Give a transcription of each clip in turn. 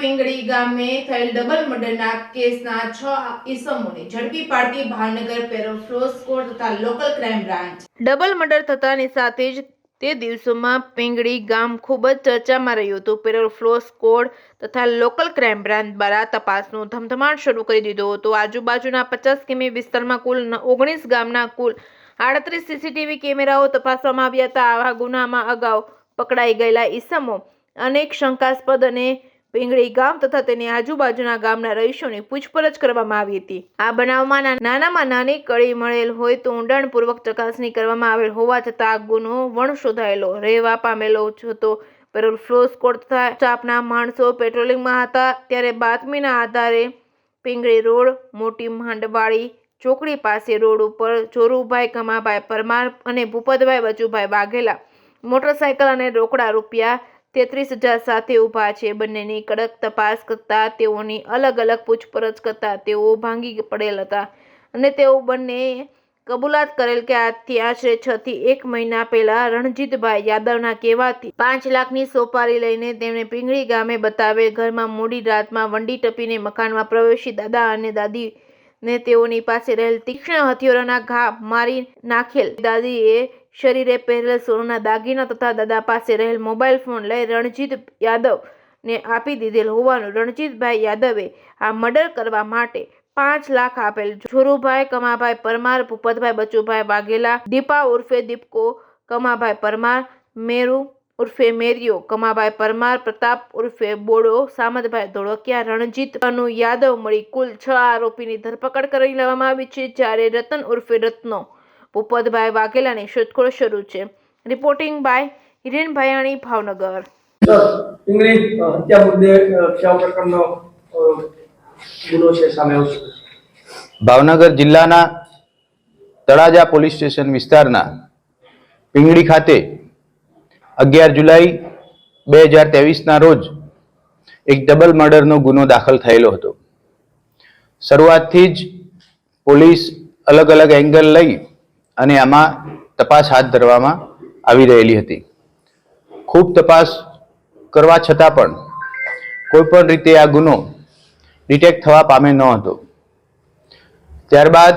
પિંગળી ગામે થયેલ ડબલ મર્ડરના કેસના 6 ઈસમોને ઝડપી પાડતી ભાવનગર પેરોફ્લો સ્કોડ તથા local crime branch. Double murder થતાની સાથે જ તે દિવસોમાં પિંગળી ગામ ખૂબ જ ચર્ચામાં રહ્યું હતું। પેરોફ્લો સ્કોડ તથા લોકલ ક્રાઇમ બ્રાન્ચ દ્વારા તપાસનો ધમધમાટ શરૂ કરી દીધો હતો। આજુબાજુના 50 કિમી વિસ્તારમાં કુલ 19 ગામના કુલ 38 સીસીટીવી કેમેરાઓ તપાસવામાં આવ્યા હતા। આવા ગુનામાં અગાઉ પકડાઈ ગયેલા ઈસમો અનેક શંકાસ્પદ અને પિંગળી ગામ તથા તેની આજુબાજુના ગામના રહીશોની પૂછપરછ કરવામાં આવી હતી। આ બનાવમાં નાનામાં નાની કડી મળેલ હોય તો ઊંડાણપૂર્વક ચકાસણી કરવામાં આવેલ હોવા છતાં આ ગુનો વણશોધાયેલો રહેવા પામેલો હતો। પેરોફ્લો સ્કોડ તથા સ્ટાફના માણસો પેટ્રોલિંગમાં હતા ત્યારે બાતમીના આધારે પિંગળી રોડ મોટી માંડવાળી ચોકડી પાસે રોડ ઉપર જોરુભાઈ કમાભાઈ પરમાર અને ભૂપતભાઈ બચુભાઈ વાઘેલા મોટરસાયકલ અને રોકડા રૂપિયા 33,000 સાથે ઊભા છે। બંનેની કડક તપાસ કરતા તેઓની અલગ અલગ પૂછપરછ કરતા તેઓ ભાંગી પડેલ હતા અને તેઓ બંને કબૂલાત કરેલ કે આજથી આશરે 6 થી 1 મહિના પહેલા રણજીતભાઈ યાદવના કહેવાથી 5 લાખની સોપારી લઈને તેમણે પિંગળી ગામે બતાવેલ ઘરમાં મોડી રાતમાં વંડી ટપીને મકાનમાં પ્રવેશી દાદા અને દાદીને તેઓની પાસે રહેલ તીક્ષ્ણ હથિયારોના ઘા મારી નાખેલ। દાદીએ શરીરે પહેરેલ સોનાના દાગીના તથા દાદા પાસે રહેલ મોબાઈલ ફોન લઈ રણજીત યાદવને આપી દીધેલ હોવાનું રણજીતભાઈ યાદવે આ મર્ડર કરવા માટે 5 લાખ આપેલ। જોરુભાઈ કમાભાઈ પરમાર, ભૂપતભાઈ બચુભાઈ વાઘેલા, દીપા ઉર્ફે દીપકો કમાભાઈ પરમાર, મેરુ ઉર્ફે મેરિયો કમાભાઈ પરમાર, પ્રતાપ ઉર્ફે બોડો સામતભાઈ ધોળકિયા, રણજીત અનુ યાદવ મળી કુલ 6 આરોપીની ધરપકડ કરી લેવામાં આવી છે। જ્યારે રતન ઉર્ફે રત્નો ભૂપતભાઈ વાઘેલાની શોધખોળ શરૂ છે। Reporting by Hiren Bhayani, Bhavnagar. પિંગળી હત્યા મુદ્દે કયા પ્રકારનો ગુનો છે સામે આવશે? ભાવનગર જિલ્લાના તળાજા પોલીસ સ્ટેશન વિસ્તારના પિંગળી ખાતે 11 જુલાઈ 2023ના રોજ એક ડબલ મર્ડરનો ગુનો દાખલ થયેલો હતો। શરૂઆતથી જ પોલીસ અલગ અલગ એંગલ લઈ અને આમાં તપાસ હાથ ધરવામાં આવી રહેલી હતી। ખૂબ તપાસ કરવા છતાં પણ કોઈ પણ રીતે આ ગુનો ડિટેક્ટ થવા પામે ન હતો। ત્યારબાદ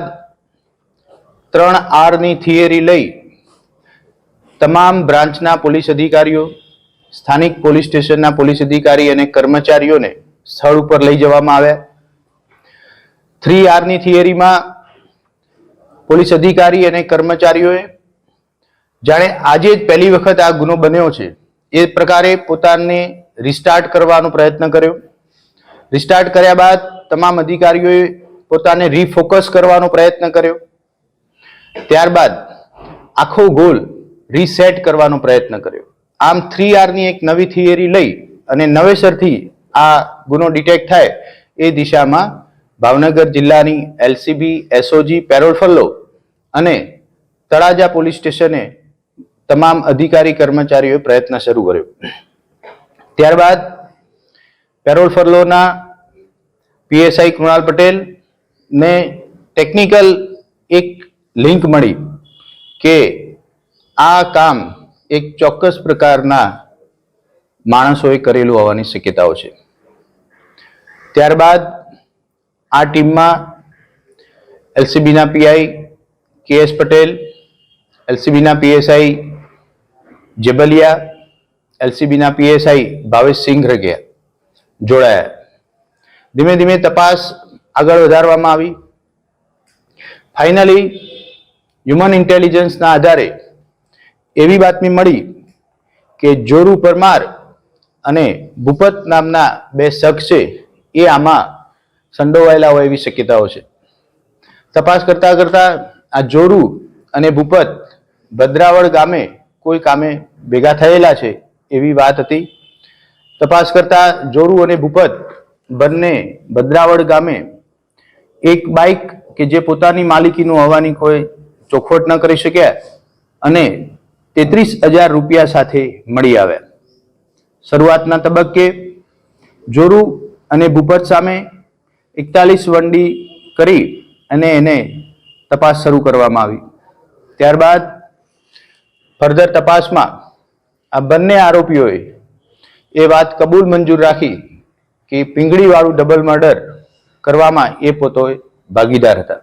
3Rની થિયરી લઈ તમામ બ્રાન્ચના પોલીસ અધિકારીઓ, સ્થાનિક પોલીસ સ્ટેશનના પોલીસ અધિકારી અને કર્મચારીઓને સ્થળ ઉપર લઈ જવામાં આવ્યા। 3Rની થિયરીમાં પોલીસ અધિકારી અને કર્મચારીઓએ જાણે આજે જ પહેલી વખત આ ગુનો બન્યો છે એ પ્રકારે પોતાને રિસ્ટાર્ટ કરવાનો પ્રયત્ન કર્યો। રિસ્ટાર્ટ કર્યા બાદ તમામ અધિકારીઓએ પોતાને રીફોકસ કરવાનો પ્રયત્ન કર્યો। ત્યારબાદ આખો ગોલ રીસેટ કરવાનો પ્રયત્ન કર્યો। આમ 3Rની એક નવી થિયરી લઈ અને નવેસરથી આ ગુનો ડિટેક્ટ થાય એ દિશામાં ભાવનગર જિલ્લાની LCB, SOG, પેરોફ્લો અને તળાજા પોલીસ સ્ટેશને તમામ અધિકારી કર્મચારીઓએ પ્રયત્ન શરૂ કર્યો। ત્યારબાદ પેરોફ્લોના PSI કૃણાલ પટેલ ને ટેકનિકલ એક લિંક મળી કે આ કામ એક ચોક્કસ પ્રકારના માણસોએ કરેલું હોવાની શક્યતાઓ છે। ત્યારબાદ આ ટીમમાં LCBના PI KS Patel, LCBના PSI Jebaliya, LCBના PSI Bhavesh સિંઘરગિયા જોડાયા। ધીમે ધીમે તપાસ આગળ વધારવામાં આવી। ફાઇનલી હ્યુમન ઇન્ટેલિજન્સના આધારે એવી બાતમી મળી કે જોરુ પરમાર અને ભૂપત નામના 2 શખ્સ છે એ આમાં સંડોવાયેલા હોય એવી શક્યતાઓ છે। તપાસ કરતા કરતા આ જોરુ અને ભૂપત ભદ્રાવળ ગામે કોઈ કામે ભેગા થયેલા છે એવી વાત હતી। તપાસ કરતા જોરુ અને ભૂપત બંને ભદ્રાવળ ગામે એક બાઇક કે જે પોતાની માલિકીનું હોવાની કોઈ ચોખવટ ન કરી શક્યા અને 33,000 રૂપિયા સાથે મળી આવ્યા। શરૂઆતના તબક્કે જોરુ અને ભૂપત સામે 41 વંડી કરી અને એને તપાસ શરૂ કરવામાં આવી। ત્યારબાદ ફર્ધર તપાસમાં આ બંને આરોપીઓએ એ વાત કબૂલ મંજૂર રાખી કે પિંગળીવાળું ડબલ મર્ડર કરવામાં એ પોતે ભાગીદાર હતા.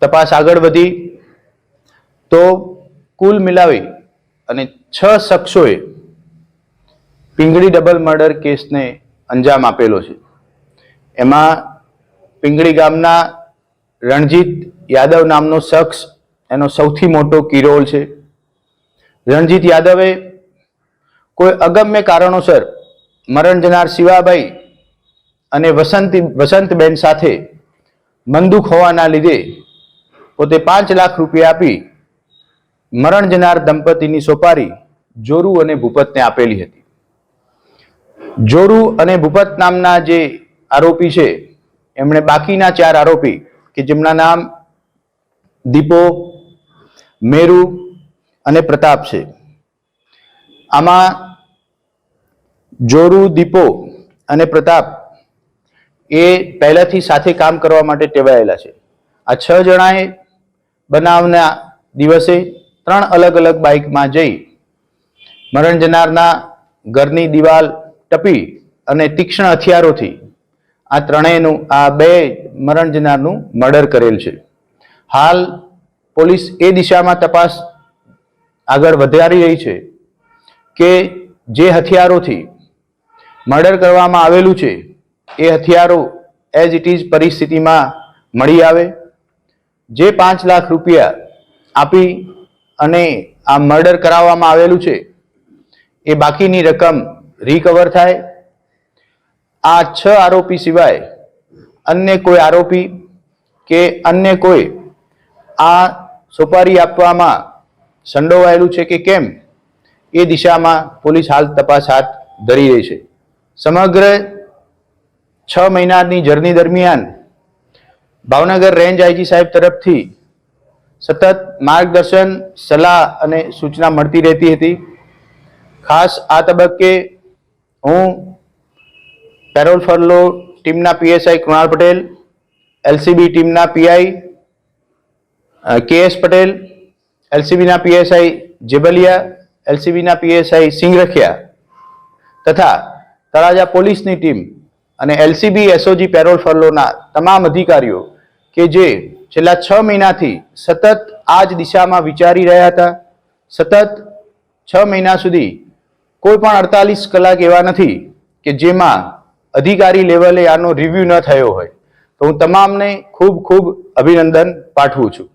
તપાસ આગળ વધી તો કુલ મિલાવી અને 6 શખ્સોએ પિંગળી ડબલ મર્ડર કેસને અંજામ આપેલો છે. એમાં પિંગળી ગામના રણજીત યાદવ નામનો શખ્સ એનો સૌથી મોટો કિરોલ છે. રણજીત યાદવે કોઈ અગમ્ય કારણોસર મરણ જનાર શિવાભાઈ અને વસંતબેન સાથે મનદુખ હોવાના લીધે પોતે 5 લાખ રૂપિયા આપી મરણ જનાર દંપતીની સોપારી જોરુ અને ભૂપતને આપેલી હતી. જોરુ અને ભૂપત નામના જે આરોપી છે એમણે બાકીના 4 આરોપી કે જેમના નામ દીપો, મેરુ અને પ્રતાપ છે. આમાં જોરુ, દીપો અને પ્રતાપ એ પહેલાથી સાથે કામ કરવા માટે ટેવાયેલા છે. આ 6 જણાએ બનાવના દિવસે 3 અલગ અલગ બાઇકમાં જઈ મરણ જનારના ઘરની દિવાલ ટપી અને તીક્ષ્ણ હથિયારોથી આ ત્રણેયનું આ 2 મરણ જનારનું મર્ડર કરેલ છે. હાલ પોલીસ એ દિશામાં તપાસ આગળ વધારી રહી છે કે જે હથિયારોથી મર્ડર કરવામાં આવેલું છે એ હથિયારો એઝ ઇટ ઇઝ પરિસ્થિતિમાં મળી આવે. જે 5 લાખ રૂપિયા આપી અને આ મર્ડર કરાવવામાં આવેલું છે એ બાકીની રકમ રિકવર થાય. આ 6 આરોપી સિવાય અન્ય કોઈ આરોપી કે અન્ય કોઈ આ સોપારી આપવામાં સંડોવાયેલું છે કે કેમ એ દિશામાં પોલીસ હાલ તપાસ હાથ ધરી રહી છે. સમગ્ર 6 મહિનાની જર્ની દરમિયાન ભાવનગર રેન્જ આઈજી સાહેબ તરફથી સતત માર્ગદર્શન, સલાહ અને સૂચના મળતી રહેતી હતી. ખાસ આ તબક્કે હું પેરોલ ફરલો ટીમના પીએસઆઈ કૃણાલ પટેલ, એલસીબી ટીમના પીઆઈ કેએસ પટેલ, એલસીબીના પીએસઆઈ જેબલિયા, એલસીબીના પીએસઆઈ સિંગરખિયા તથા તળાજા પોલીસની ટીમ અને એલસીબી એસઓજી પેરોલ ફરલોના તમામ અધિકારીઓ કે જે છેલ્લા 6 મહિનાથી સતત આ જ દિશામાં વિચારી રહ્યા હતા. સતત 6 મહિના સુધી કોઈ પણ 48 કલાક એવા નથી કે જેમાં અધિકારી લેવલે આનો રિવ્યુ ન થયો હોય. તો હું તમામને ખૂબ ખૂબ અભિનંદન પાઠવું છું.